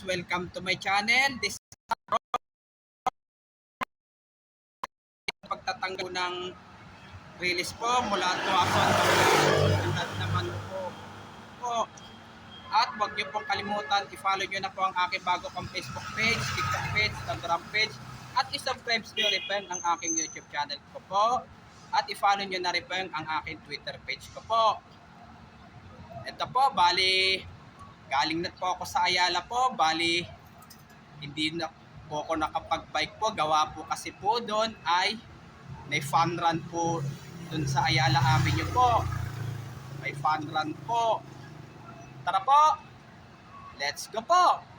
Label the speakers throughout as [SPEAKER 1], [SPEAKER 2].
[SPEAKER 1] guys, welcome to my channel. This is pagtatanggal ng release po mula 2000 naman po. At huwag niyo pong kalimutan, i-follow niyo na po ang aking bago kong Facebook page, TikTok page, Instagram page, at i-subscribe niyo rin po ang aking YouTube channel ko po. At i-follow niyo na rin po ang aking Twitter page ko po. Ito po, bali galing na po ako sa Ayala po, bali hindi na po ako nakapag-bike po, gawa po kasi po doon ay may fun run po doon sa Ayala Avenue po. May fun run po. Tara po, let's go po!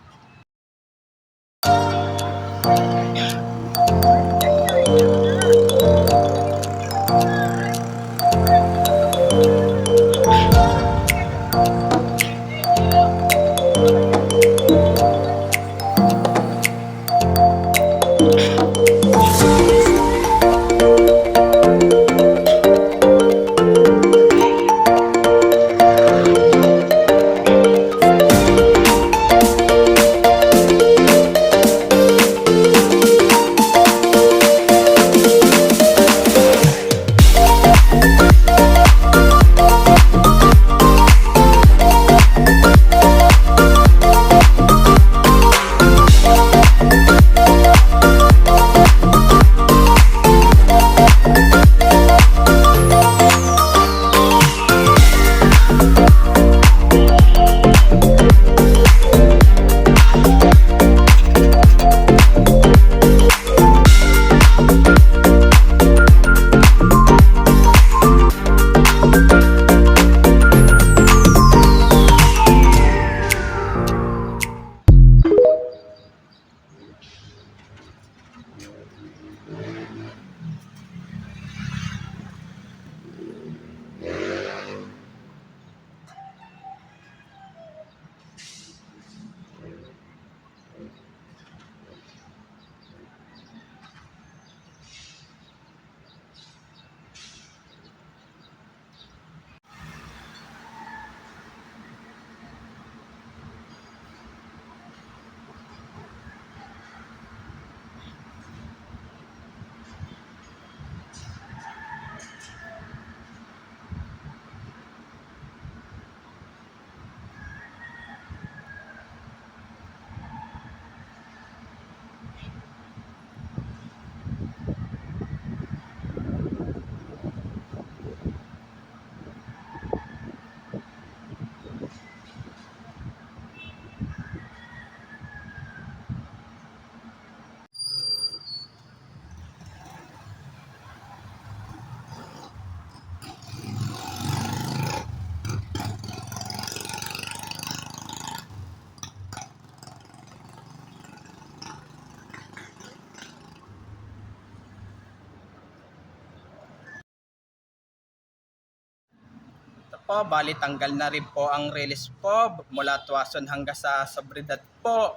[SPEAKER 1] Po, bali tanggal na rin po ang release po mula Tuason hanggang sa Sobridad po.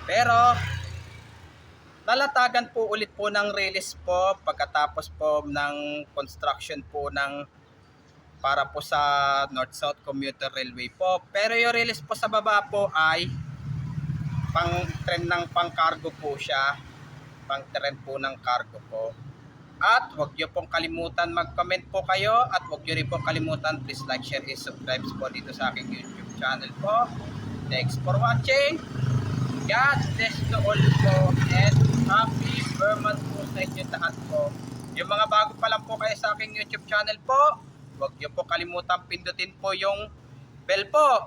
[SPEAKER 1] Pero lalatagan po ulit po ng release po pagkatapos po ng construction po ng para po sa North-South Commuter Railway po. Pero yung release po sa baba po ay pang tren ng pang cargo po siya. Pang tren po ng cargo po. At huwag niyo pong kalimutan mag-comment po kayo at huwag niyo rin pong kalimutan please like, share, and subscribe po dito sa aking YouTube channel po. Thanks for watching. God bless you all po and happy Burman po sa inyo lahat po. Yung mga bago pa lang po kayo sa aking YouTube channel po, huwag niyo po kalimutan pindutin po yung bell po